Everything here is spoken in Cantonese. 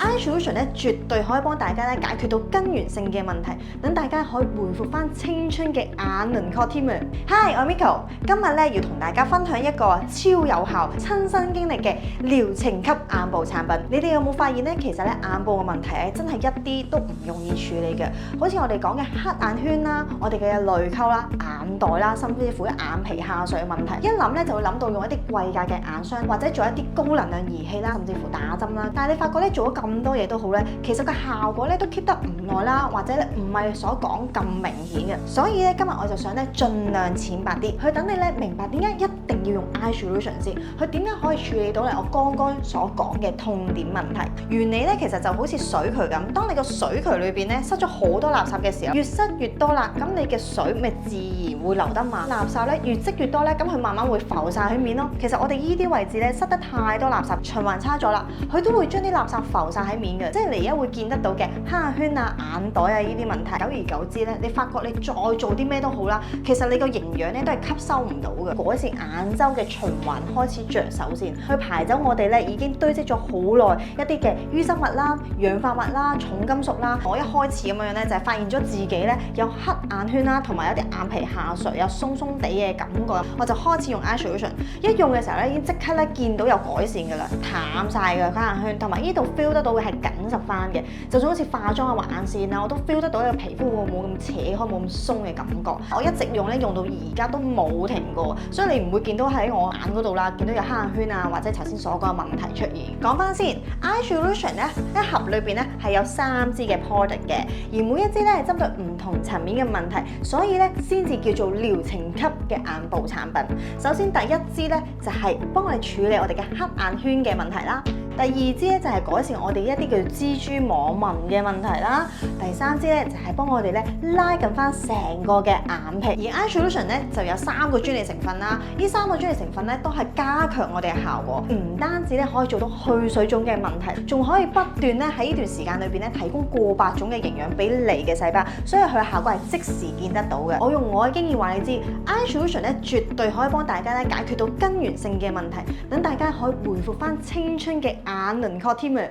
Eye Solution 咧絕對可以幫大家咧解決到根源性嘅問題，等大家可以回復翻青春嘅眼輪廓添啊！Hi， 我係 Miko， 今日咧要同大家分享一個超有效、親身經歷嘅療程級眼部產品。你哋有冇發現咧？其實咧眼部嘅問題咧真係一啲都唔容易處理嘅，好似我哋講嘅黑眼圈啦、我哋嘅淚溝啦、眼袋啦，甚至乎眼皮下垂嘅問題，一諗咧就會諗到用一啲貴價嘅眼霜，或者做一啲高能量儀器啦，甚至乎打針啦。但係你發覺咧做咗咁多嘢都好咧，其實個效果咧都 keep 得唔耐啦，或者唔係所講咁明顯嘅。所以咧今日我就想咧盡量淺白啲，去等你咧明白點解一定要用 Eye Solution 先，佢點解可以處理到咧我剛剛所講嘅痛點問題。原理咧其實就好似水渠咁，當你個水渠裏邊咧塞咗好多垃圾嘅時候，越塞越多啦，咁你嘅水咪自然會流得慢。垃圾咧越積越多咧，咁佢慢慢會浮晒喺面咯。其實我哋依啲位置咧塞得太多垃圾，循環差咗啦，佢都會將啲垃圾浮晒喺面嘅，即係你而家會見得到嘅黑眼圈啊、眼袋啊依啲問題。久而久之咧，你發覺你再做啲咩都好啦，其實你個營養咧都係吸收唔到嘅。改善眼周嘅循環開始着手先，去排走我哋咧已經堆積咗好耐一啲嘅淤生物啦、氧化物啦、重金屬啦。我一開始咁樣咧就係發現咗自己咧有黑眼圈啦，同埋有啲眼皮下垂有鬆鬆地嘅感覺，我就開始用 Eye Solution。一用嘅時候咧，已經即刻咧見到有改善㗎啦，淡晒嘅黑眼圈，同埋呢度 feel 得到嘅係緊實翻嘅，就算好似化妝啊、畫眼線啊，我都 feel 得到呢個皮膚會冇咁扯開、冇咁鬆嘅感覺。我一直用咧，用到而家都冇停過，所以你唔會見到喺我眼嗰度啦，見到有黑眼圈啊，或者頭先所講嘅問題出現。講翻先 ，Eye Solution 咧一盒裏邊咧係有3支嘅 product 嘅，而每一支咧係針對唔同層面嘅問題，所以咧先至叫做療程級嘅眼部產品。首先第一支咧就係幫我哋處理我哋嘅黑眼圈嘅問題啦。第二支咧就係改善我哋一啲叫蜘蛛網紋嘅問題啦。第三支咧就係幫我哋咧拉近翻成個嘅眼皮。而 Eye Solution 咧就有3個專利成分啦。呢3個專利成分咧都係加強我哋嘅效果，唔單止咧可以做到去水腫嘅問題，仲可以不斷咧喺呢段時間裏邊咧提供過百種嘅營養俾你嘅細胞，所以佢嘅效果係即時見得到嘅。我用我嘅經驗話你知 ，Eye Solution 咧絕對可以幫大家咧解決到根源性嘅問題，等大家可以回復翻青春嘅眼輪廓添啊！